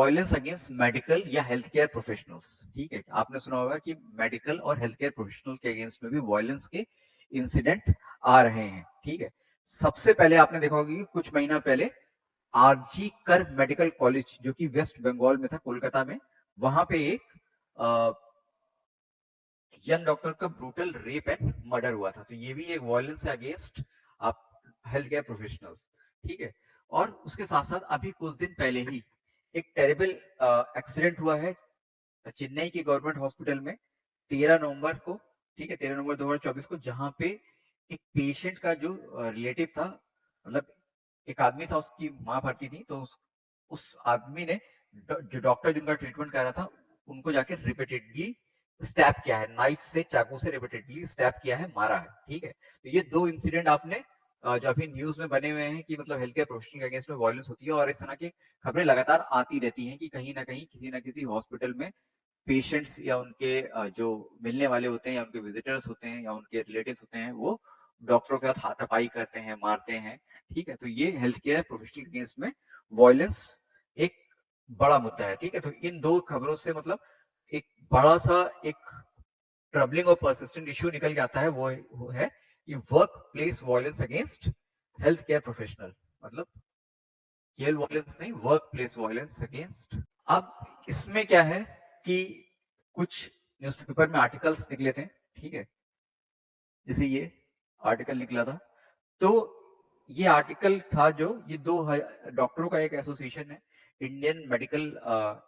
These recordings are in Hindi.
वायलेंस अगेंस्ट मेडिकल या हेल्थ केयर प्रोफेशनल्स। ठीक है, आपने सुना होगा कि मेडिकल और हेल्थ केयर प्रोफेशनल के अगेंस्ट में भी वायलेंस के इंसिडेंट आ रहे हैं। ठीक है, सबसे पहले आपने देखा होगा कि कुछ महीना पहले आरजी कर मेडिकल कॉलेज जो कि वेस्ट बंगाल में था, कोलकाता में, वहां पे एक यंग डॉक्टर का ब्रूटल रेप एंड मर्डर हुआ था। तो ये भी एक वायलेंस है अगेंस्ट आप हेल्थ केयर प्रोफेशनल्स। ठीक है, और उसके साथ साथ अभी कुछ दिन पहले ही एक टेरेबल एक्सीडेंट हुआ है चेन्नई के गवर्नमेंट हॉस्पिटल में 13 नवंबर को। ठीक है, 13 नवंबर 2024 को, जहां पे एक पेशेंट का जो रिलेटिव था, मतलब एक आदमी था, उसकी मां भर्ती थी, तो उस आदमी ने जो डॉक्टर जिनका ट्रीटमेंट कर रहा था उनको जाके रिपीटेडली स्टैप किया है, नाइफ से, चाकू से रिपीटेडली स्टैप किया है, मारा है। ठीक है, तो ये दो इंसिडेंट आपने जो अभी न्यूज में बने हुए हैं कि मतलब हेल्थ केयर प्रोफेशनल के अगेंस्ट में वायलेंस होती है, और इस तरह की खबरें लगातार आती रहती हैं कि कहीं ना किसी हॉस्पिटल में पेशेंट्स या उनके जो मिलने वाले होते हैं या उनके विजिटर्स होते हैं या उनके रिलेटिव्स होते हैं, वो डॉक्टरों के साथ हाथापाई करते हैं, मारते हैं। ठीक है, तो ये हेल्थ केयर प्रोफेशनल के अगेंस्ट में वायलेंस एक बड़ा मुद्दा है। ठीक है, तो इन दो खबरों से मतलब एक बड़ा सा एक ट्रबलिंग और परसिस्टेंट इश्यू निकल के आता है, वो है कि work place violence against health care professional, मतलब केवल वायलेंस नहीं, वर्क प्लेस वायलेंस अगेंस्ट। अब इसमें क्या है कि कुछ न्यूज़पेपर में आर्टिकल्स निकले थे। ठीक है, जैसे ये आर्टिकल निकला था, तो ये आर्टिकल था जो ये दो डॉक्टरों का एक एसोसिएशन है, इंडियन मेडिकल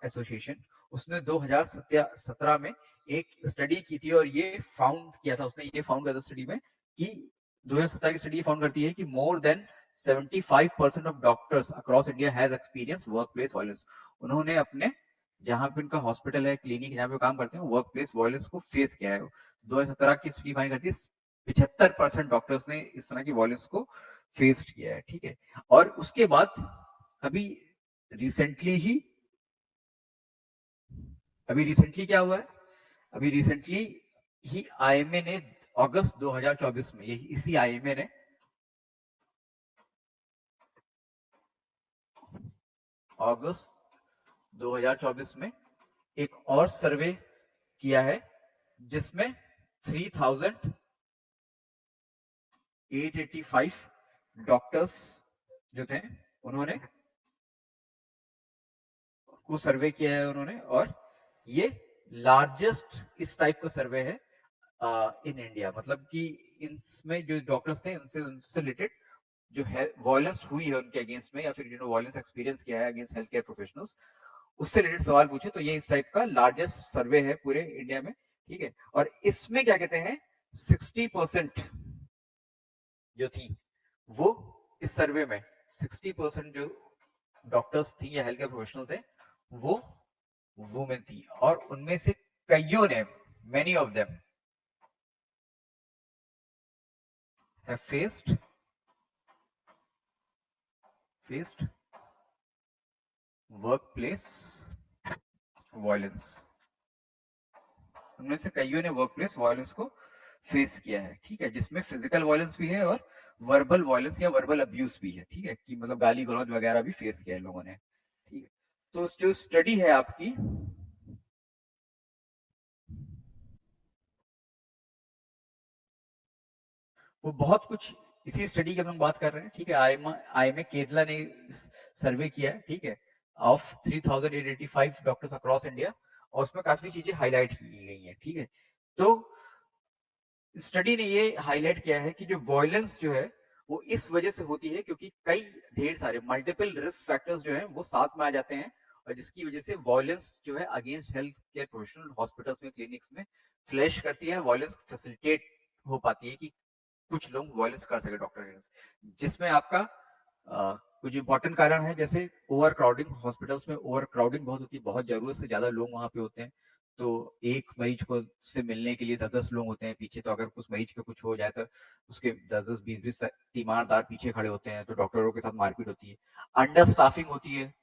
एसोसिएशन, उसने 2017 में एक स्टडी की थी, और ये फाउंड किया था, उसने ये फाउंड किया था स्टडी में कि 2017 की स्टडी फाउंड करती है कि more than 75% of doctors across India has experience work place violence. उन्होंने अपने जहां पे उनका हॉस्पिटल है, क्लिनिक जहां पे काम करते हैं, वर्क प्लेस वायलेंस को फेस किया है। 2017 की स्टडी फाइंड करती है 75% डॉक्टर्स ने इस तरह की वायलेंस को फेस्ड किया है। ठीक है, और उसके बाद अभी रिसेंटली क्या हुआ है, अभी रिसेंटली ही आईएमए ने अगस्त 2024 में, यही इसी आईएमए ने अगस्त 2024 में एक और सर्वे किया है, जिसमें 3885 डॉक्टर्स जो थे उन्होंने को सर्वे किया है उन्होंने, और ये लार्जेस्ट इस टाइप का सर्वे है इन इंडिया। मतलब कि इसमें जो डॉक्टर्स थे उनसे रिलेटेड जो है वायलेंस हुई है उनके अगेंस्ट में, या फिर जिन्होंने वायलेंस एक्सपीरियंस किया है अगेंस्ट हेल्थ केयर प्रोफेशनल्स, उससे रिलेटेड सवाल पूछे, तो ये इस टाइप का लार्जेस्ट सर्वे है पूरे इंडिया में। ठीक है, और इसमें क्या कहते हैं, 60% जो थी वो इस सर्वे में 60% जो डॉक्टर्स थी या हेल्थ केयर प्रोफेशनल थे वो वुमेन थी, और उनमें से कईयों ने, many of them have faced work place violence. उनमें से कईयों ने वर्क प्लेस वायलेंस को फेस किया है। ठीक है, जिसमें फिजिकल वायलेंस भी है और वर्बल वायलेंस या वर्बल अब्यूज भी है। ठीक है, कि मतलब गाली गलौज वगैरह भी फेस किया है लोगों ने। ठीक है, तो जो स्टडी है आपकी, वो बहुत कुछ इसी स्टडी की हम लोग बात कर रहे हैं। ठीक है, आईएमए केरला ने सर्वे किया है, ठीक है, ऑफ 3885 डॉक्टर्स अक्रॉस इंडिया, और उसमें काफी चीजें हाईलाइट की गई हैं। ठीक है, तो स्टडी ने ये हाईलाइट किया है कि जो वायलेंस जो है वो इस वजह से होती है क्योंकि कई ढेर सारे मल्टीपल रिस्क फैक्टर्स जो है वो साथ में आ जाते हैं, और जिसकी वजह से वायलेंस जो है against health care professional hospitals में, क्लिनिक्स में फ्लैश करती है, वायलेंस फैसिलिटेट हो पाती है कि कुछ लोग वायलेंस कर सके डॉक्टर अगेंस्ट, जिसमें आपका कुछ इंपॉर्टेंट कारण है, जैसे ओवर क्राउडिंग, हॉस्पिटल्स में ओवर क्राउडिंग बहुत होती है, बहुत जरूरत से ज्यादा लोग वहां पे होते हैं, तो एक मरीज को से मिलने के लिए 10-10 लोग होते हैं पीछे, तो अगर उस मरीज को कुछ हो जाए तो उसके 10-10 20-20 तीमारदार पीछे खड़े होते हैं, तो डॉक्टरों के साथ मारपीट होती है। अंडर स्टाफिंग होती है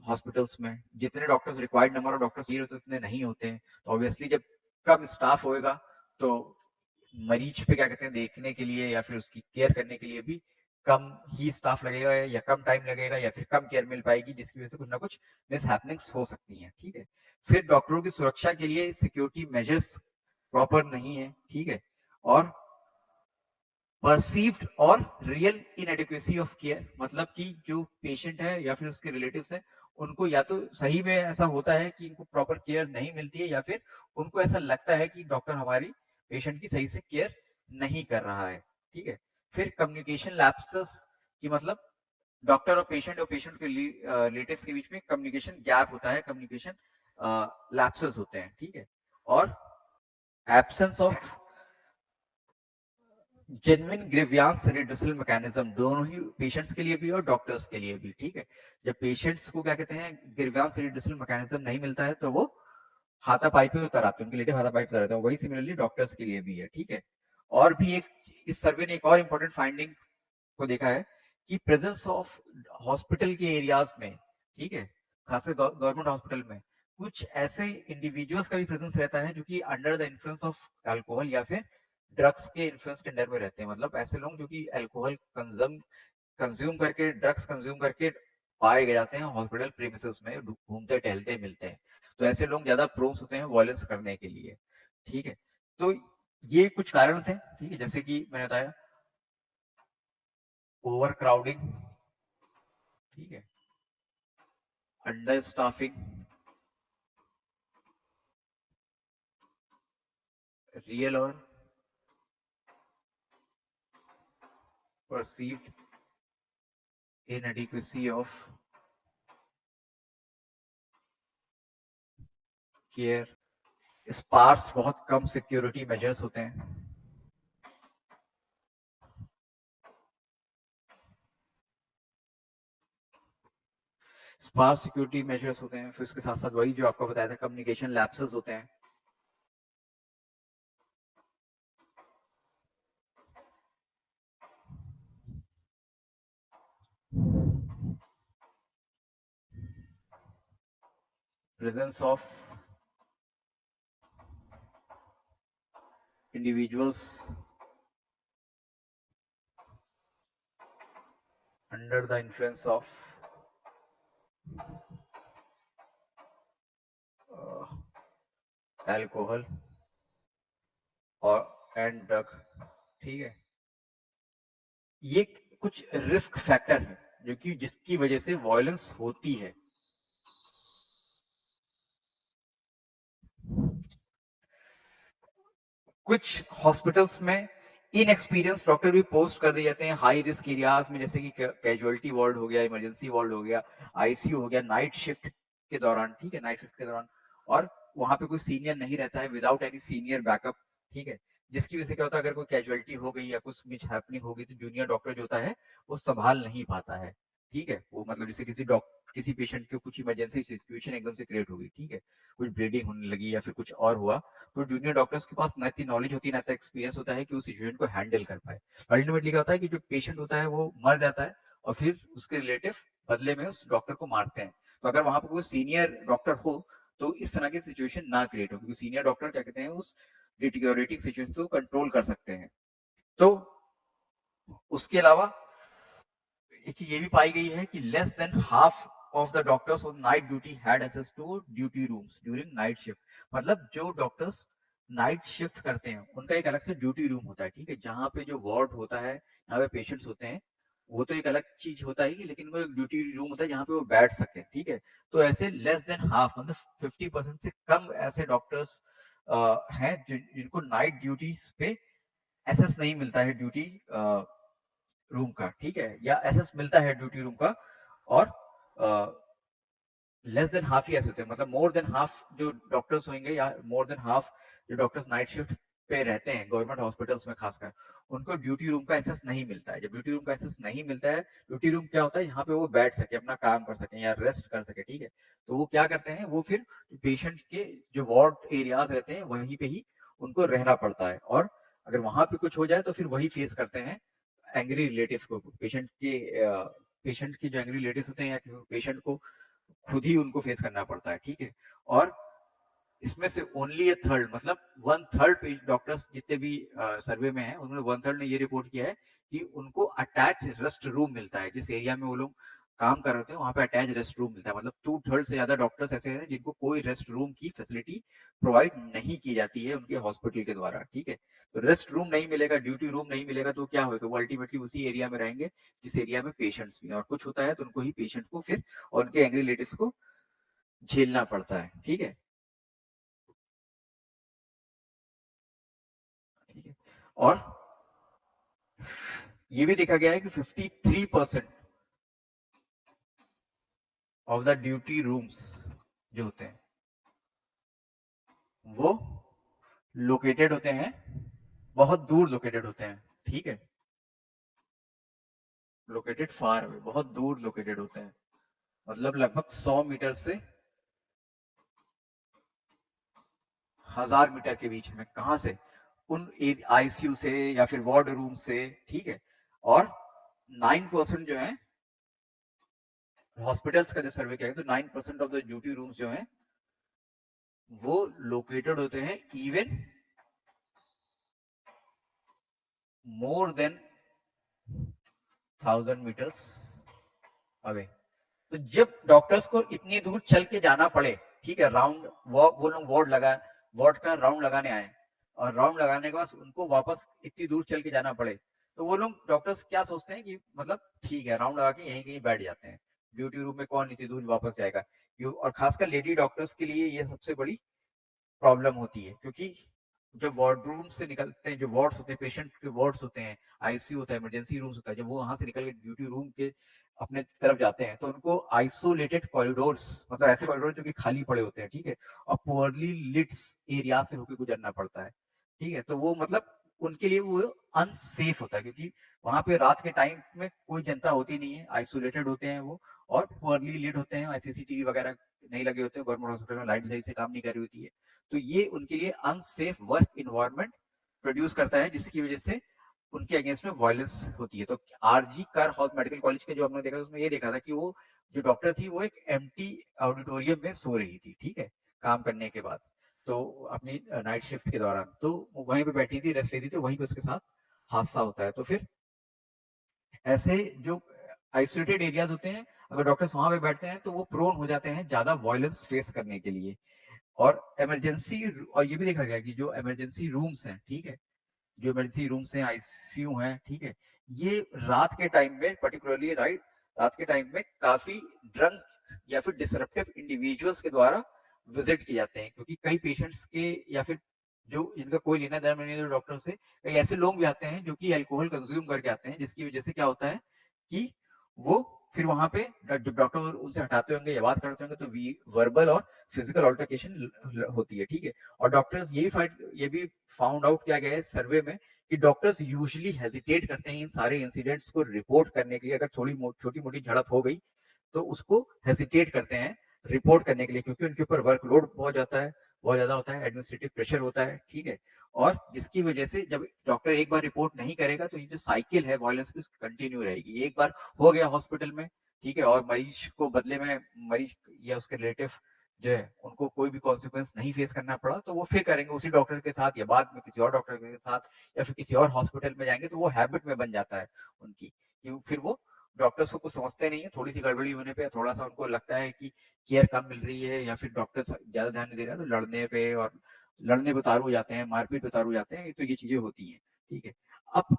हॉस्पिटल्स में, जितने doctors required number of doctors चाहिए होते हैं उतने नहीं होते हैं, तो ऑब्वियसली जब कम स्टाफ होएगा तो मरीज पे क्या कहते हैं देखने के लिए या फिर उसकी केयर करने के लिए भी कम ही स्टाफ लगेगा या कम टाइम लगेगा या फिर कम केयर मिल पाएगी, जिसकी वजह से कुछ ना कुछ मिस हैपनिंग्स हो सकती हैं, ठीक है। फिर डॉक्टरों की सुरक्षा के लिए सिक्योरिटी मेजर्स प्रॉपर नहीं है, ठीक है। और परसीव्ड और रियल इनएडिक्वेसी ऑफ केयर, मतलब कि जो पेशेंट है या फिर उसके रिलेटिव्स है, उनको या तो सही में ऐसा होता है कि इनको प्रॉपर केयर नहीं मिलती है, या फिर उनको ऐसा लगता है कि डॉक्टर हमारी पेशेंट की सही से केयर नहीं कर रहा है, ठीक है। फिर कम्युनिकेशन लैप्सेस की मतलब डॉक्टर और पेशेंट के रिलेटिव्स के बीच में कम्युनिकेशन गैप होता है, कम्युनिकेशन लैप्सेस होते हैं, ठीक है। और absence of genuine grievance redressal mechanism, दोनों ही पेशेंट्स के लिए भी और डॉक्टर्स के लिए भी, ठीक है। जब पेशेंट्स को क्या कहते हैं ग्रीवियंस रिड्यूसल मैकेनिज्म नहीं मिलता है तो वो हाथापाई पे उतर आते हैं, उनके रिलेटिव हाथापाई पे उतर आते हैं, वही सिमिलरली डॉक्टर्स के लिए भी है, ठीक है। और भी एक इस सर्वे ने एक और इंपॉर्टेंट फाइंडिंग को देखा है कि प्रेजेंस ऑफ हॉस्पिटल के एरियाज में, ठीक है, खासकर गवर्नमेंट हॉस्पिटल में कुछ ऐसे इंडिविजुअल्स का भी प्रेजेंस रहता है जो कि under the influence of alcohol या फिर ड्रग्स के इन्फ्लुएंस के अंडर में रहते हैं। मतलब ऐसे लोग जो कि अल्कोहल कंज्यूम करके, ड्रग्स कंज्यूम करके पाए गए जाते हैं हॉस्पिटल प्रीमिसेस में, घूमते टहलते मिलते हैं। तो ऐसे लोग ज्यादा प्रोन्स होते हैं वायलेंस करने के लिए, ठीक है। तो ये कुछ कारण थे, ठीक है, जैसे कि मैंने बताया ओवर क्राउडिंग, ठीक है, अंडर स्टाफिंग, रियल और perceived inadequacy of care, sparse बहुत कम सिक्योरिटी मेजर्स होते हैं, स्पार्स सिक्योरिटी मेजर्स होते हैं, फिर उसके साथ साथ वही जो आपको बताया था कम्युनिकेशन लैप्सेस होते हैं। Presence of individuals under the influence of alcohol और एंड ड्रग, ठीक है। ये कुछ रिस्क फैक्टर है जो कि जिसकी वजह से वायलेंस होती है। कुछ हॉस्पिटल्स में इनएक्सपीरियंस डॉक्टर भी पोस्ट कर दिए जाते हैं हाई रिस्क एरियाज में, जैसे कि कैजुअलिटी वार्ड हो गया, इमरजेंसी वार्ड हो गया, आईसीयू हो गया, नाइट शिफ्ट के दौरान, ठीक है, नाइट शिफ्ट के दौरान। और वहां पे कोई सीनियर नहीं रहता है, विदाउट एनी सीनियर बैकअप, ठीक है। जिसकी वजह से क्या होता है अगर कोई कैजुअलिटी हो गई या कुछ मिस हैपनिंग हो गई तो जूनियर डॉक्टर जो होता है वो संभाल नहीं पाता है, ठीक है। वो मतलब जैसे किसी पेशेंट की कुछ इमरजेंसी सिचुएशन एकदम से क्रिएट हो गई, ठीक है, कुछ ब्लीडिंग होने लगी या फिर कुछ और हुआ, तो जूनियर डॉक्टर्स के पास ना इतनी नॉलेज होती है ना इतना एक्सपीरियंस होता है कि उस सिचुएशन को हैंडल कर पाए। अल्टीमेटली क्या होता है कि जो पेशेंट होता है वो मर जाता है और फिर उसके रिलेटिव बदले में उस डॉक्टर को मारते हैं। तो अगर वहां पर कोई सीनियर डॉक्टर हो तो इस तरह की सिचुएशन ना क्रिएट हो, क्योंकि सीनियर डॉक्टर क्या कहते हैं उस डिटीरियोरेटिंग सिचुएशन को कंट्रोल कर सकते हैं। तो उसके अलावा एक चीज ये भी पाई गई है कि less than half of the doctors on night duty had access to duty rooms during night shift. मतलब जो डॉक्टर्स नाइट शिफ्ट करते हैं उनका एक अलग से ड्यूटी रूम होता है, ठीक है, जहां पे जो वार्ड होता है, जहाँ पे पेशेंट्स होते हैं, वो तो एक अलग चीज होता है, लेकिन वो एक ड्यूटी रूम होता है जहाँ पे वो बैठ सकते हैं, ठीक है। तो ऐसे लेस देन हाफ मतलब 50% से कम ऐसे डॉक्टर्स हैं जिनको नाइट ड्यूटी पे एसेस नहीं मिलता है ड्यूटी रूम का, ठीक है, या एसेस मिलता है ड्यूटी रूम का। और लेस देन हाफ ही ऐसे होते हैं, मतलब मोर देन हाफ जो डॉक्टर्स होंगे या मोर देन हाफ जो डॉक्टर्स नाइट शिफ्ट पे रहते हैं गवर्नमेंट हॉस्पिटल्स में खासकर, उनको ड्यूटी रूम का एक्सेस नहीं मिलता है। जब ड्यूटी रूम का एक्सेस नहीं मिलता है, ड्यूटी रूम क्या होता है यहाँ पे वो बैठ सके, अपना काम कर सके या रेस्ट कर सके, ठीक है। तो वो क्या करते हैं, वो फिर पेशेंट के जो वार्ड एरियाज रहते हैं वहीं पे ही उनको रहना पड़ता है। और अगर वहां पे कुछ हो जाए तो फिर वही फेस करते हैं एंग्री रिलेटिव्स को, पेशेंट के जो एंग्री रिलेटिव्स होते हैं या पेशेंट को खुद ही उनको फेस करना पड़ता है, ठीक है। और इसमें से ओनली ए थर्ड, मतलब 1/3 डॉक्टर्स जितने भी सर्वे में हैं उन्होंने 1/3 ने ये रिपोर्ट किया है कि उनको अटैच रेस्ट रूम मिलता है। जिस एरिया में वो लोग काम कर रहे होते हैं वहां पे अटैच रेस्ट रूम मिलता है। मतलब 2/3 से ज्यादा डॉक्टर्स ऐसे हैं जिनको कोई रेस्ट रूम की फैसिलिटी प्रोवाइड नहीं की जाती है उनके हॉस्पिटल के द्वारा। ठीक है, तो रेस्ट रूम नहीं मिलेगा, ड्यूटी रूम नहीं मिलेगा, तो क्या होगा, वो अल्टीमेटली उसी एरिया में रहेंगे जिस एरिया में पेशेंट्स भी हैं, और कुछ होता है तो उनको ही पेशेंट को फिर और उनके एंग्री रिलेटिव्स को झेलना पड़ता है। ठीक है, ठीक है। और ये भी देखा गया है कि 53% ऑफ द ड्यूटी रूम्स जो होते हैं वो लोकेटेड होते हैं, बहुत दूर लोकेटेड होते हैं। ठीक है, लोकेटेड फार अवे, बहुत दूर लोकेटेड होते हैं, मतलब लगभग 100 मीटर से 1000 मीटर के बीच में। कहां से? उन आईसीयू से या फिर वार्ड रूम से। ठीक है, और 9% जो है हॉस्पिटल्स का जब सर्वे किया गया तो 9% ऑफ द ड्यूटी रूम्स जो है वो लोकेटेड होते हैं even more than 1000 meters away. तो जब डॉक्टर्स को इतनी दूर चल के जाना पड़े, ठीक है, राउंड वो लोग वार्ड का राउंड लगाने आए, और राउंड लगाने के बाद उनको वापस इतनी दूर चल के जाना पड़े, तो वो लोग डॉक्टर्स क्या सोचते हैं कि मतलब ठीक है राउंड लगा के यहीं कहीं बैठ जाते हैं, ड्यूटी रूम में कौन इतनी दूर वापस जाएगा। और खासकर लेडी डॉक्टर्स के लिए ये सबसे बड़ी प्रॉब्लम होती है, क्योंकि जब वार्ड रूम से निकलते हैं, जो वार्ड्स होते हैं, पेशेंट के वार्ड्स होते हैं, आईसीयू होता है, इमरजेंसी रूम्स होता है, जब वो वहां से निकल के ड्यूटी रूम के अपने तरफ जाते हैं तो उनको आइसोलेटेड कॉरिडोर्स, मतलब ऐसे कॉरिडोर जो कि खाली पड़े होते हैं, ठीक है, और पुअरली लिट्स एरिया से होकर गुजरना पड़ता है। ठीक है, तो वो मतलब उनके लिए वो अनसेफ होता है, क्योंकि वहां पे रात के टाइम में कोई जनता होती नहीं है, आइसोलेटेड होते हैं वो, और पुअरली लिट होते हैं, सीसीटीवी वगैरह नहीं लगे होते हैं, गवर्नमेंट हॉस्पिटल में लाइट सही से काम नहीं कर रही होती है। तो ये उनके लिए अनसेफ वर्क इन्वायरमेंट प्रोड्यूस करता है, जिसकी वजह से उनके अगेंस्ट में वायलेंस होती है। तो आरजी कर मेडिकल कॉलेज के जो हमने देखा उसमें ये देखा था कि वो जो डॉक्टर थी वो एक एम्प्टी ऑडिटोरियम में सो रही थी, ठीक है, काम करने के बाद, तो अपनी नाइट शिफ्ट के दौरान तो वहीं पे बैठी थी, रेस्ट ले रही थी, वहीं पे उसके साथ हादसा होता है। तो फिर ऐसे जो आइसोलेटेड एरियाज होते हैं, अगर डॉक्टर्स वहां पे बैठते हैं तो वो प्रोन हो जाते हैं ज्यादा वायलेंस फेस करने के लिए। और इमरजेंसी, और ये भी देखा गया कि जो इमरजेंसी रूम्स हैं, ठीक है, जो इमरजेंसी रूम्स हैं, आईसीयू हैं, ठीक है, ये रात के टाइम में पर्टिकुलरली रात के टाइम में काफी ड्रंक या फिर डिसरप्टिव इंडिविजुअल्स के द्वारा विजिट किए जाते हैं, क्योंकि कई पेशेंट्स के या फिर जो इनका कोई लेना देना नहीं है डॉक्टर से, कई ऐसे लोग भी आते हैं जो कि अल्कोहल कंज्यूम करके आते हैं, जिसकी वजह से क्या होता है कि वो फिर वहां पे जब डॉक्टर उनसे हटाते होंगे या बात करते होंगे तो वर्बल और फिजिकल ऑल्टरकेशन होती है। ठीक है, और डॉक्टर्स ये भी फाउंड आउट किया गया है सर्वे में कि डॉक्टर्स यूजुअली हेजिटेट करते हैं इन सारे इंसिडेंट्स को रिपोर्ट करने के लिए। अगर छोटी मोटी झड़प हो गई तो उसको हेजिटेट करते हैं रिपोर्ट करने के लिए, क्योंकि उनके ऊपर वर्कलोड बहुत ज्यादा होता है, एडमिनिस्ट्रेटिव प्रेशर होता है। ठीक है, और जिसकी वजह से जब डॉक्टर एक बार रिपोर्ट नहीं करेगा तो ये जो साइकिल है वायलेंस की कंटिन्यू रहेगी। एक बार हो गया हॉस्पिटल में, ठीक है, और मरीज को बदले में मरीज या उसके रिलेटिव जो है उनको कोई भी कॉन्सिक्वेंस नहीं फेस करना पड़ा, तो वो फिर करेंगे उसी डॉक्टर के साथ, या बाद में किसी और डॉक्टर के साथ, या फिर किसी और हॉस्पिटल में जाएंगे, तो वो हैबिट में बन जाता है उनकी, कि फिर वो डॉक्टर्स को कुछ समझते नहीं है, थोड़ी सी गड़बड़ी होने पे, थोड़ा सा उनको लगता है कि केयर कम मिल रही है या फिर डॉक्टर ज्यादा ध्यान नहीं दे रहा है, तो लड़ने पे उतारू जाते हैं, मारपीट पे उतारू जाते हैं, तो ये चीजें होती हैं। ठीक है, अब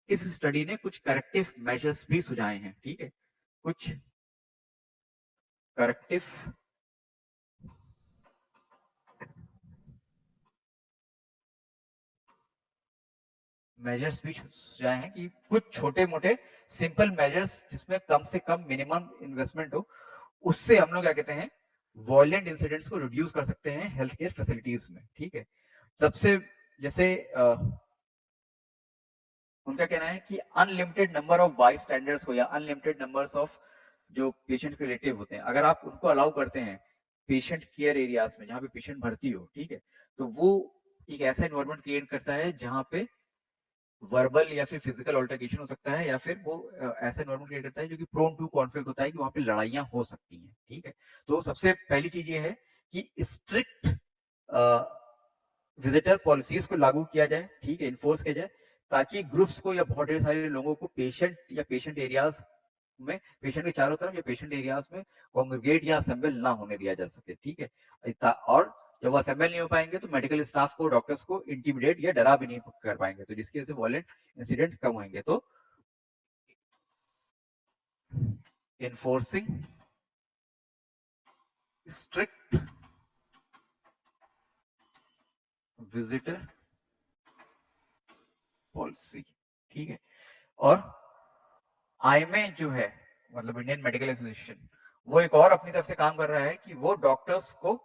इस स्टडी ने कुछ करेक्टिव मेजर्स भी सुझाए हैं। ठीक है, कुछ करेक्टिव मेजर्स भी सुझाए हैं कि कुछ छोटे मोटे सिंपल मेजर्स जिसमें कम से कम मिनिमम इन्वेस्टमेंट हो, उससे हम लोग क्या कहते हैं वायलेंट इंसिडेंट्स को रिड्यूस कर सकते हैं हेल्थ केयर फैसिलिटीज में। ठीक है, सबसे जैसे उनका कहना है कि unlimited number of by standards हो या अनलिमिटेड नंबर्स ऑफ जो पेशेंट के रिलेटिव होते हैं, अगर आप उनको अलाउ करते हैं पेशेंट केयर एरियाज में जहां पे पेशेंट भर्ती हो, ठीक है, तो वो एक ऐसा एनवायरमेंट क्रिएट करता है जहां पे वर्बल या फिर फिजिकल ऑल्टरकेशन हो सकता है, या फिर वो ऐसा एनवायरमेंट क्रिएट करता है जो कि प्रोन टू कॉन्फ्लिक्ट होता है, कि वहां पे लड़ाइयां हो सकती हैं। ठीक है, तो सबसे पहली चीज ये है कि स्ट्रिक्ट विजिटर पॉलिसीज को लागू किया जाए, ठीक है, इन्फोर्स किया जाए, ताकि ग्रुप्स को या बहुत ढेर सारे लोगों को पेशेंट या पेशेंट एरियाज में, पेशेंट के चारों तरफ या पेशेंट एरियाज में कॉन्ग्रीगेट या असेंबल ना होने दिया जा सके, ठीक है। और जब वो असेंबल नहीं हो पाएंगे तो मेडिकल स्टाफ को, डॉक्टर्स को इंटिमिडेट या डरा भी नहीं कर पाएंगे, तो जिसकी वजह से वायलेंट इंसिडेंट कम होंगे। तो enforcing strict visitor पॉलिसी, ठीक है। और आईएमए जो है, मतलब इंडियन मेडिकल एसोसिएशन, वो एक और अपनी तरफ से काम कर रहा है कि वो डॉक्टर्स को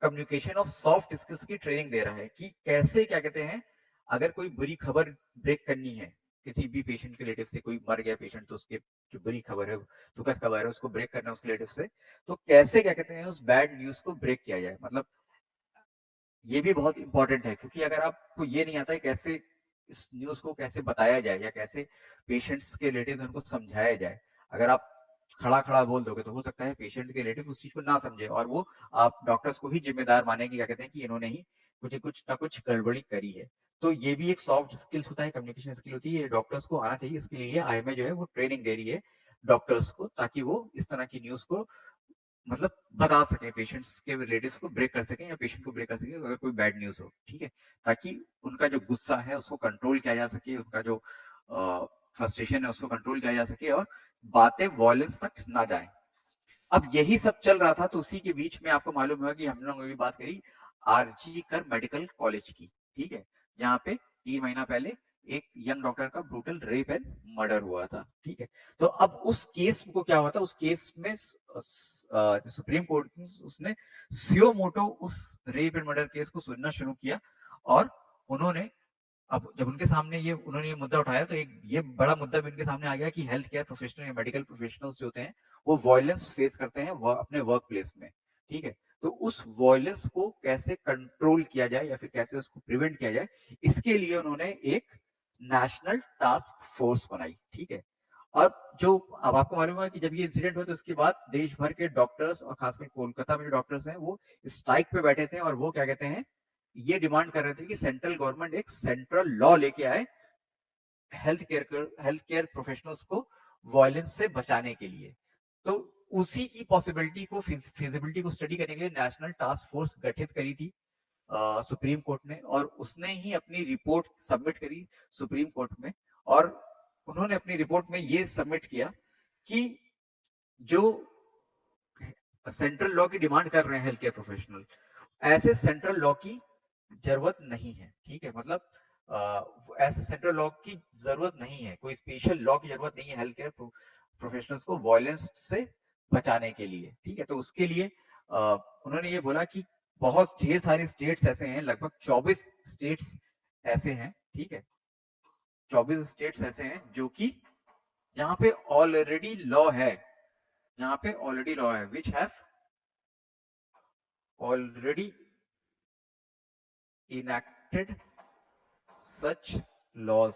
कम्युनिकेशन ऑफ सॉफ्ट स्किल्स की ट्रेनिंग दे रहा है कि कैसे, क्या कहते हैं, अगर कोई बुरी खबर ब्रेक करनी है, किसी भी पेशेंट के रिलेटिव से कोई मर गया पेशेंट, तो उसके जो बुरी खबर है, दुखद खबर है, उसको ब्रेक करना है उसके रिलेटिव से, तो कैसे, क्या कहते हैं, उस बैड न्यूज को ब्रेक किया जाए। मतलब ये भी बहुत इंपॉर्टेंट है, क्योंकि अगर आपको ये नहीं आता है कैसे इस न्यूज को कैसे बताया जाए या कैसे पेशेंट्स के रिलेटिव उनको समझाया जाए, अगर आप खड़ा खड़ा बोल दोगे तो हो सकता है पेशेंट के रिलेटिव उस चीज को ना समझे और वो आप डॉक्टर्स को ही जिम्मेदार माने कि क्या कहते हैं कि इन्होंने ही कुछ ना कुछ गड़बड़ी करी है। तो ये भी एक सॉफ्ट स्किल्स होता है, कम्युनिकेशन स्किल होती है, ये डॉक्टर्स को आना चाहिए। इसके लिए आईएमए जो है वो ट्रेनिंग दे रही है डॉक्टर्स को, ताकि वो इस तरह की न्यूज को मतलब बता सके, पेशेंट्स के रिलेटिव्स को ब्रेक कर सके या पेशेंट को ब्रेक कर सके अगर कोई बैड न्यूज हो, ठीक है, ताकि उनका जो गुस्सा है उसको कंट्रोल किया जा सके, उनका जो फ्रस्ट्रेशन है उसको कंट्रोल किया जा सके और बातें वॉयलेंस तक ना जाए। अब यही सब चल रहा था, तो उसी के बीच में आपको मालूम होगा कि हम लोगों ने भी बात करी आरजी कर मेडिकल कॉलेज की, ठीक है, जहाँ पे 3 महीना पहले एक यंग डॉक्टर का ब्रूटल रेप एंड मर्डर हुआ था, ठीक है। तो अब उस केस को क्या हुआ था, उस केस में सुप्रीम कोर्ट उसने सियो मोटो उस रेप एंड मर्डर केस को सुनना शुरू किया, और उन्होंने, अब जब उनके सामने ये उन्होंने ये मुद्दा उठाया, तो एक ये बड़ा मुद्दा भी उनके सामने आ गया कि हेल्थ केयर प्रोफेशनल या मेडिकल प्रोफेशनल्स जो होते हैं वो वायलेंस फेस करते हैं अपने वर्क प्लेस में, ठीक है। तो उस वायलेंस को कैसे कंट्रोल किया जाए या फिर कैसे उसको प्रिवेंट किया जाए, इसके लिए उन्होंने एक नेशनल टास्क फोर्स बनाई, ठीक है। और जो, अब आपको मालूम है कि जब ये इंसिडेंट हुआ तो उसके बाद देश भर के डॉक्टर्स और खासकर कोलकाता में जो डॉक्टर्स हैं वो स्ट्राइक पे बैठे थे, और वो क्या कहते हैं, ये डिमांड कर रहे थे कि सेंट्रल गवर्नमेंट एक सेंट्रल लॉ लेके आए हेल्थ केयर प्रोफेशनल्स को वायलेंस से बचाने के लिए। तो उसी की पॉसिबिलिटी को, फिजिबिलिटी को स्टडी करने के लिए नेशनल टास्क फोर्स गठित करी थी सुप्रीम कोर्ट ने, और उसने ही अपनी रिपोर्ट सबमिट करी सुप्रीम कोर्ट में। और उन्होंने अपनी रिपोर्ट में ये सबमिट किया कि जो सेंट्रल लॉ की डिमांड कर रहे हैं हेल्थ केयर प्रोफेशनल, ऐसे सेंट्रल लॉ की जरूरत नहीं है, ठीक है। मतलब ऐसे सेंट्रल लॉ की जरूरत नहीं है, कोई स्पेशल लॉ की जरूरत नहीं है हेल्थ केयर प्रोफेशनल्स को वायलेंस से बचाने के लिए, ठीक है। तो उसके लिए उन्होंने ये बोला कि बहुत ढेर सारे स्टेट्स ऐसे हैं, लगभग 24 स्टेट्स ऐसे हैं, ठीक है, 24 स्टेट्स ऐसे हैं जो कि यहाँ पे ऑलरेडी लॉ है, यहाँ पे ऑलरेडी लॉ है, which have already enacted such laws,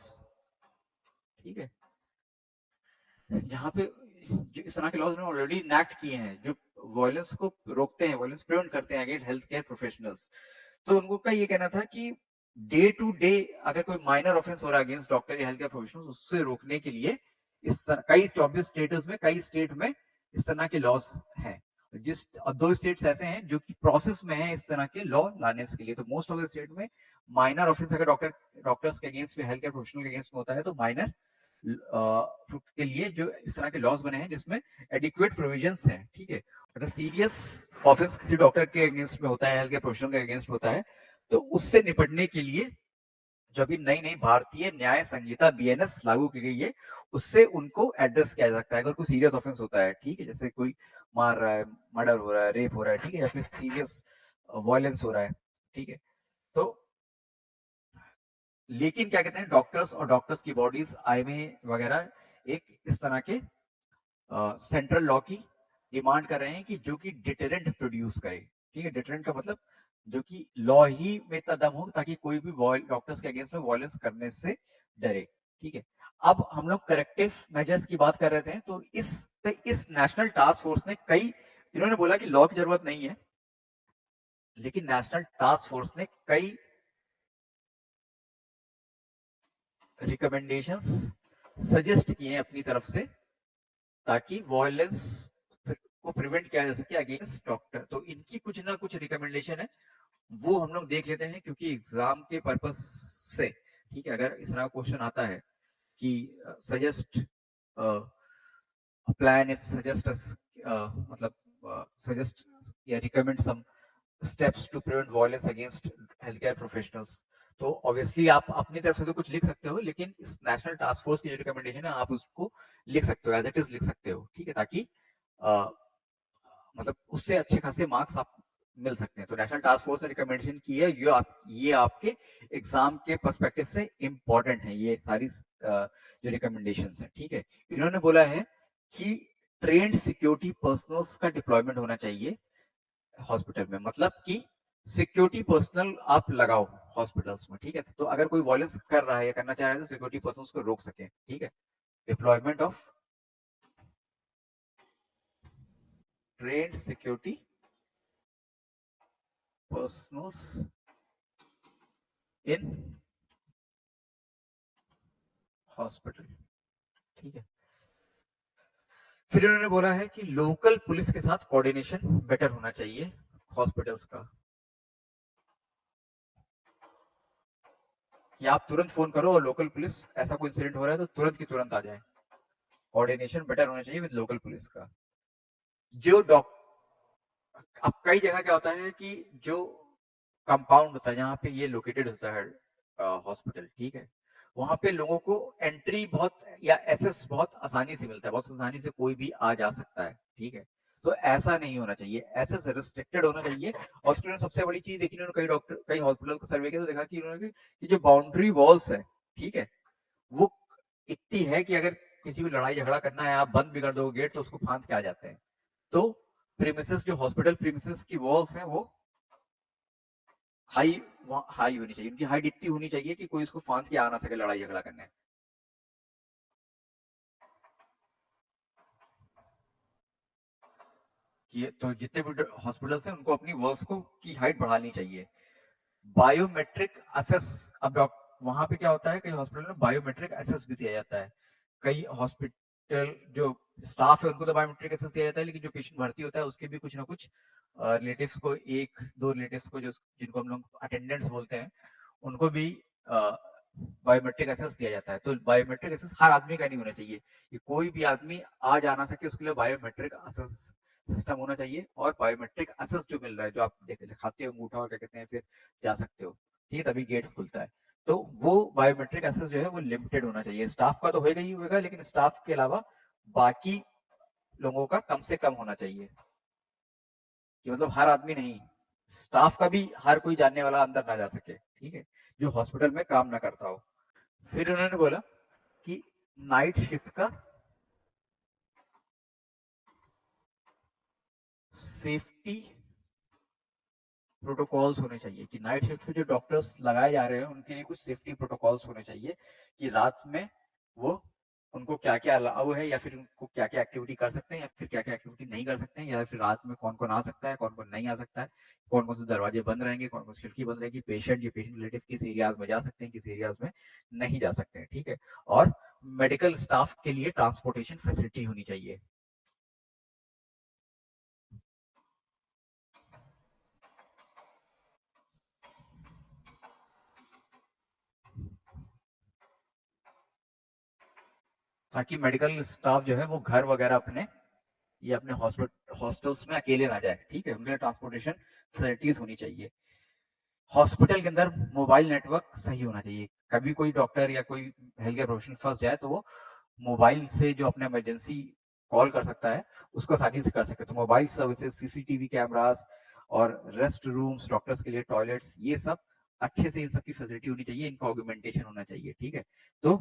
ठीक है, जहाँ पे जो इस तरह के लॉज ऑलरेडी इनेक्ट किए हैं जो वायलेंस को रोकते हैं, वायलेंस प्रिवेंट करते हैं अगेंस्ट हेल्थ केयर प्रोफेशनल्स। तो उनको का ये कहना था कि डे टू डे अगर कोई माइनर ऑफेंस हो रहा है अगेंस्ट डॉक्टर या हेल्थ केयर प्रोफेशनल्स, उससे रोकने के लिए इस कई 24 स्टेट्स में, कई स्टेट में इस तरह के लॉज हैं। जिस 2 स्टेट्स ऐसे हैं जो कि प्रोसेस में है इस तरह के लॉ लाने के लिए। तो मोस्ट ऑफ द स्टेट में माइनर ऑफेंस अगर डॉक्टर्स के अगेंस्ट में, हेल्थ केयर प्रोफेशनल के अगेंस्ट में होता है, तो माइनर के लिए जो इस तरह के लॉज बने हैं जिसमें एडिक्वेट प्रोविजंस हैं, ठीक है। अगर सीरियस ऑफेंस किसी डॉक्टर के अगेंस्ट में होता है, हेल्थ केयर प्रोफेशनल के अगेंस्ट में होता है, तो उससे निपटने के लिए जो भी नई नई भारतीय न्याय संहिता बीएनएस लागू की गई है, उससे उनको एड्रेस किया जा सकता है अगर कोई सीरियस ऑफेंस होता है, ठीक है, जैसे कोई मार रहा है, मर्डर हो रहा है, रेप हो रहा है, ठीक है, या फिर सीरियस वायलेंस हो रहा है, ठीक है। तो लेकिन क्या कहते हैं, डॉक्टर्स और डॉक्टर्स की बॉडीज, आईएमए वगैरह एक इस तरह के सेंट्रल लॉ की डिमांड कर रहे हैं कि जो कि डिटरेंट प्रोड्यूस करे, ठीक है। डिटरेंट का मतलब जो कि लॉ ही में इतना दम हो ताकि कोई भी डॉक्टर्स के अगेंस्ट में वायलेंस करने से डरे, ठीक है। अब हम लोग करेक्टिव मेजर्स की बात कर रहे थे, तो इस नेशनल टास्क फोर्स ने कई, इन्होंने बोला कि लॉ की जरूरत नहीं है, लेकिन नेशनल टास्क फोर्स ने कई रिकमेंडेशंस सजेस्ट किए हैं अपनी तरफ से ताकि वायलेंस को प्रिवेंट किया जा सके अगेंस्ट डॉक्टर। तो इनकी कुछ ना कुछ रिकमेंडेशन है, वो हम लोग देख लेते हैं क्योंकि एग्जाम के पर्पस से, ठीक है, अगर इस तरह क्वेश्चन आता है कि सजेस्ट प्लान इज सजेस्ट मतलब सजेस्ट या recommend some steps to prevent violence against health care professionals, तो ऑब्वियसली आप अपनी तरफ से तो कुछ लिख सकते हो, लेकिन इस नेशनल टास्क फोर्स की जो रिकमेंडेशन है आप उसको लिख सकते हो, एज इट इज लिख सकते हो, ठीक है, ताकि मतलब उससे अच्छे खासे मार्क्स आपको मिल सकते हैं। तो नेशनल टास्क फोर्स ने रिकमेंडेशन की है, ये आपके एग्जाम के पर्सपेक्टिव से इंपॉर्टेंट है, ये सारी जो रिकमेंडेशंस है, ठीक है। इन्होंने बोला है कि ट्रेंड सिक्योरिटी पर्सनल्स का डिप्लॉयमेंट होना चाहिए हॉस्पिटल में, मतलब कि सिक्योरिटी पर्सनल आप लगाओ हॉस्पिटल्स में, ठीक है। तो अगर कोई वायलेंस कर रहा है या करना चाह रहा है तो सिक्योरिटी पर्सन को रोक सके, ठीक है। Deployment of trained security personals in hospital, ठीक है। फिर उन्होंने बोला है कि लोकल पुलिस के साथ कोऑर्डिनेशन बेटर होना चाहिए हॉस्पिटल्स का, कि आप तुरंत फोन करो और लोकल पुलिस, ऐसा कोई इंसिडेंट हो रहा है तो तुरंत की तुरंत आ जाए। कोऑर्डिनेशन बेटर होना चाहिए विद लोकल पुलिस का। जो डॉक्टर, अब कई जगह क्या होता है कि जो कंपाउंड होता है जहाँ पे ये लोकेटेड होता है हॉस्पिटल, ठीक है, वहां पे लोगों को एंट्री बहुत या एसेस बहुत आसानी से मिलता है, बहुत आसानी से कोई भी आ जा सकता है, ठीक है। तो ऐसा नहीं होना चाहिए, एसेस रिस्ट्रिक्टेड होना चाहिए। हॉस्पिटल में सबसे बड़ी चीज देखी उन्होंने, कई डॉक्टर कई हॉस्पिटल का सर्वे किया तो देखा कि उन्होंने कि जो बाउंड्री वॉल्स है, ठीक है, वो इतनी है कि अगर किसी को लड़ाई झगड़ा करना है, आप बंद भी कर दो गेट तो उसको फांद के आ जाते हैं। तो प्रीमिसेस, जो हॉस्पिटल प्रीमिसेस की वॉल्स हैं वो हाई हाई होनी चाहिए, उनकी हाइट इतनी होनी चाहिए कि कोई उसको फांद के आ ना सके लड़ाई झगड़ा करने। कि तो जितने भी हॉस्पिटल्स हैं उनको अपनी वॉल्स को की हाइट बढ़ानी चाहिए। बायोमेट्रिक असेस, अब वहां पे क्या होता है, कई हॉस्पिटल में बायोमेट्रिक असेस भी दिया जाता है। कई हॉस्पिटल जो स्टाफ है उनको तो बायोमेट्रिक असेस दिया जाता है, लेकिन जो पेशेंट भर्ती होता है उसके भी कुछ ना कुछ रिलेटिव्स को, एक दो रिलेटिव्स को, जो जिनको हम लोग अटेंडेंट्स बोलते हैं, उनको भी बायोमेट्रिक असेस दिया जाता है। तो बायोमेट्रिक असेस हर आदमी का नहीं होना चाहिए, कि कोई भी आदमी आ जा ना सके, उसके लिए बायोमेट्रिक असेस सिस्टम होना चाहिए। और बायोमेट्रिक असेस जो मिल रहा है, जो आप दिखाते हो अंगूठा और क्या कहते हैं, फिर जा सकते हो, ठीक है, तभी गेट खुलता है। तो वो बायोमेट्रिक एसेस जो है वो लिमिटेड होना चाहिए। स्टाफ का तो होगा ही होगा, लेकिन स्टाफ के अलावा बाकी लोगों का कम से कम होना चाहिए, कि मतलब हर आदमी नहीं, स्टाफ का भी हर कोई जानने वाला अंदर ना जा सके, ठीक है, जो हॉस्पिटल में काम ना करता हो। फिर उन्होंने बोला कि नाइट शिफ्ट का सेफ्टी प्रोटोकॉल्स होने चाहिए, कि नाइट शिफ्ट पे जो डॉक्टर्स लगाए जा रहे हैं उनके लिए कुछ सेफ्टी प्रोटोकॉल्स होने चाहिए, कि रात में वो उनको क्या क्या अलाउ है, या फिर उनको क्या क्या एक्टिविटी कर सकते हैं, या फिर क्या क्या एक्टिविटी नहीं कर सकते हैं, या फिर रात में कौन कौन आ सकता है, कौन कौन नहीं आ सकता है, कौन कौन से दरवाजे बंद रहेंगे, कौन कौन सी खिड़की बंद रहेगी, पेशेंट या पेशेंट रिलेटिव किस एरियाज में जा सकते हैं, किस एरियाज में नहीं जा सकते हैं, ठीक है। और मेडिकल स्टाफ के लिए ट्रांसपोर्टेशन फैसिलिटी होनी चाहिए। ताकि मेडिकल स्टाफ जो है वो घर वगैरह अपने या अपने हॉस्टल्स में अकेले ना जाए, ठीक है, उनके लिए ट्रांसपोर्टेशन फैसिलिटीज होनी चाहिए। हॉस्पिटल के अंदर मोबाइल नेटवर्क सही होना चाहिए। कभी कोई डॉक्टर या कोई हेल्थ केयर प्रोफेशनल फंस जाए तो वो मोबाइल से जो अपने इमरजेंसी कॉल कर सकता है उसको आसानी से कर सकते हैं। तो मोबाइल सर्विसेज, सीसीटीवी कैमरास और रेस्ट रूम्स, डॉक्टर्स के लिए टॉयलेट्स, ये सब अच्छे से इन सब की फैसिलिटी होनी चाहिए, इनका ऑगमेंटेशन होना चाहिए, ठीक है। तो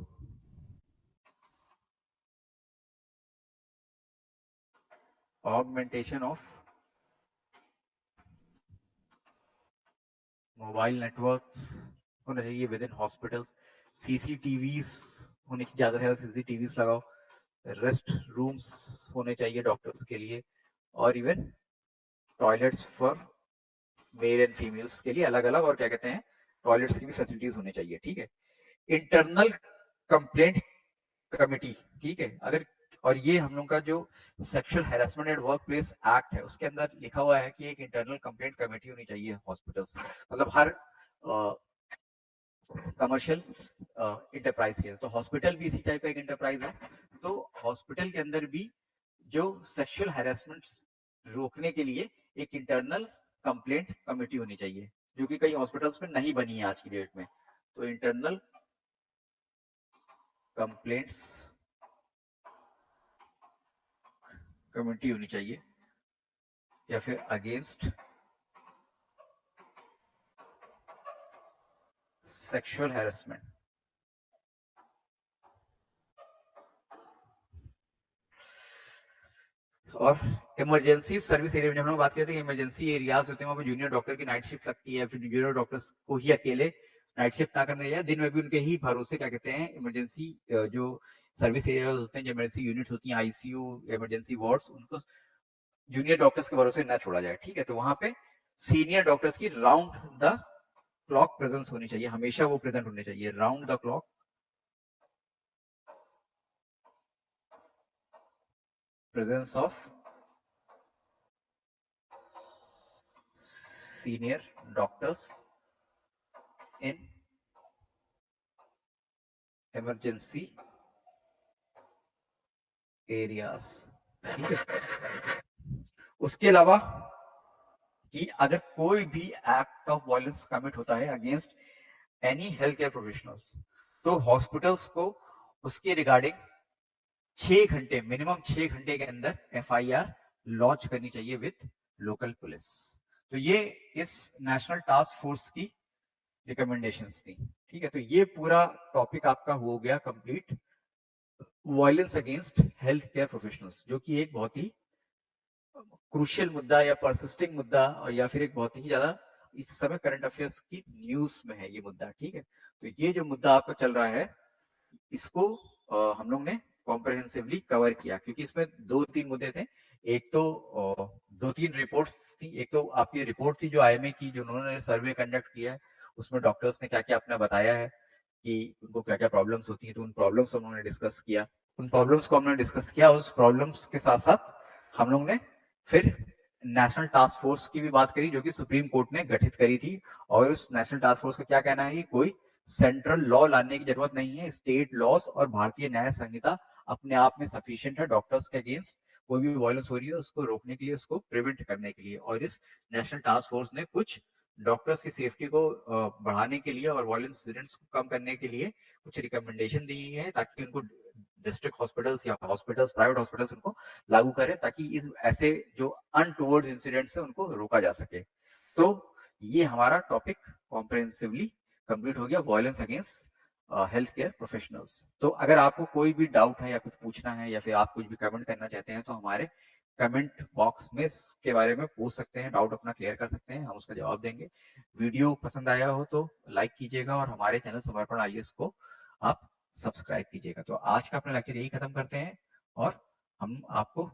ऑगमेंटेशन ऑफ मोबाइल नेटवर्क्स होना चाहिए विद इन हॉस्पिटल्स। सीसीटीवीज होने की, ज्यादा से ज्यादा सीसीटीवीज लगाओ। रेस्ट रूम्स होने चाहिए डॉक्टर्स के लिए, और even toilets for male and females के लिए अलग अलग, और क्या कहते हैं, टॉयलेट्स की भी फैसिलिटीज होनी चाहिए, ठीक है। इंटरनल कंप्लेंट कमिटी, ठीक है, अगर, और ये हम लोग का जो sexual harassment at work place act है उसके अंदर लिखा हुआ है कि एक इंटरनल कंप्लेंट कमेटी होनी चाहिए हॉस्पिटल्स, मतलब हर कमर्शियल इंटरप्राइज के, तो हॉस्पिटल भी इसी टाइप का एक इंटरप्राइज है। तो हॉस्पिटल के अंदर भी जो सेक्सुअल हैरेसमेंट रोकने के लिए एक इंटरनल कंप्लेंट कमेटी होनी चाहिए, जो कि कई हॉस्पिटल्स में नहीं बनी है आज की डेट में। तो इंटरनल कंप्लेंट्स कमेटी होनी चाहिए, या फिर अगेंस्ट सेक्सुअल हैरेसमेंट। और इमरजेंसी सर्विस एरिया में जब हम लोग बात करते हैं, इमरजेंसी एरियाज होते हैं, वहाँ पे जूनियर डॉक्टर की नाइट शिफ्ट लगती है, फिर जूनियर डॉक्टर्स को ही अकेले नाइट शिफ्ट ना करने जाए, दिन में भी उनके ही भरोसे, क्या कहते हैं, इमरजेंसी जो सर्विस एरियाज होते हैं, जो इमरजेंसी यूनिट्स होती हैं, आईसीयू, इमरजेंसी वार्ड्स, उनको जूनियर डॉक्टर्स के भरोसे ना छोड़ा जाए, ठीक है। तो वहां पे सीनियर डॉक्टर्स की राउंड द क्लॉक प्रेजेंस होनी चाहिए, हमेशा वो प्रेजेंट होने चाहिए, round the clock presence of senior doctors in emergency areas, ठीक है। उसके अलावा कि अगर कोई भी एक्ट ऑफ वायलेंस कमिट होता है against any health care professionals, तो हॉस्पिटल्स को उसके रिगार्डिंग 6 घंटे, मिनिमम 6 घंटे के अंदर एफआईआर लॉन्च करनी चाहिए विद लोकल पुलिस। तो ये इस नेशनल टास्क फोर्स की रिकमेंडेशंस थी, ठीक है। तो ये पूरा टॉपिक आपका हो गया complete, violence against health care professionals, जो कि एक बहुत ही क्रूशियल मुद्दा या परसिस्टिंग मुद्दा, या फिर एक बहुत ही ज्यादा इस समय करंट अफेयर्स की न्यूज में है ये मुद्दा, ठीक है। तो ये जो मुद्दा आपका चल रहा है, इसको हम लोग ने कॉम्प्रहेंसिवली कवर किया, क्योंकि इसमें 2-3 मुद्दे थे। एक तो 2-3 रिपोर्ट्स थी, एक तो आपकी रिपोर्ट थी जो आईएमए की, जो उन्होंने सर्वे कंडक्ट किया है, उसमें डॉक्टर्स ने क्या क्या अपना बताया है कि उनको क्या क्या प्रॉब्लम्स होती है, तो उन प्रॉब्लम्स उन्होंने डिस्कस किया, उन प्रॉब्लम्स को हमने डिस्कस किया। उस प्रॉब्लम्स के साथ साथ हम लोग ने फिर नेशनल टास्क फोर्स की भी बात करी, जो कि सुप्रीम कोर्ट ने गठित करी थी, और उस नेशनल टास्क फोर्स का क्या कहना है कि कोई सेंट्रल लॉ लाने की जरूरत नहीं है, स्टेट लॉस और भारतीय न्याय संहिता अपने आप में सफिशिएंट है डॉक्टर्स के अगेंस्ट कोई भी वायलेंस हो रही है उसको रोकने के लिए, उसको प्रिवेंट करने के लिए। और इस नेशनल टास्क फोर्स ने कुछ डॉक्टर्स की सेफ्टी को बढ़ाने के लिए और वायलेंस इंसिडेंट्स को कम करने के लिए कुछ रिकमेंडेशन दी है, ताकि उनको डिस्ट्रिक्ट हॉस्पिटल्स या हॉस्पिटल्स, प्राइवेट हॉस्पिटल्स उनको लागू करें, ताकि इस ऐसे जो अनटूवर्ड्स इंसिडेंट्स है उनको रोका जा सके। तो ये हमारा टॉपिक कॉम्प्रिहेंसिवली कंप्लीट हो गया, violence against health care professionals. तो अगर आपको कोई भी डाउट है या कुछ पूछना है या फिर आप कुछ भी कमेंट करना चाहते हैं, तो हमारे कमेंट बॉक्स में इसके बारे में पूछ सकते हैं, डाउट अपना क्लियर कर सकते हैं, हम उसका जवाब देंगे। वीडियो पसंद आया हो तो लाइक कीजिएगा, और हमारे चैनल समर्पण आईएएस को आप सब्सक्राइब कीजिएगा। तो आज का अपना लेक्चर यही खत्म करते हैं, और हम आपको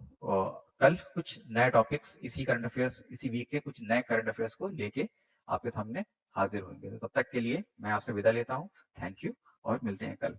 कल कुछ नए टॉपिक्स, इसी करंट अफेयर्स, इसी वीक के कुछ नए करंट अफेयर्स को लेके आपके सामने हाजिर होंगे। तो तब तक के लिए मैं आपसे विदा लेता हूँ। थैंक यू, और मिलते हैं कल।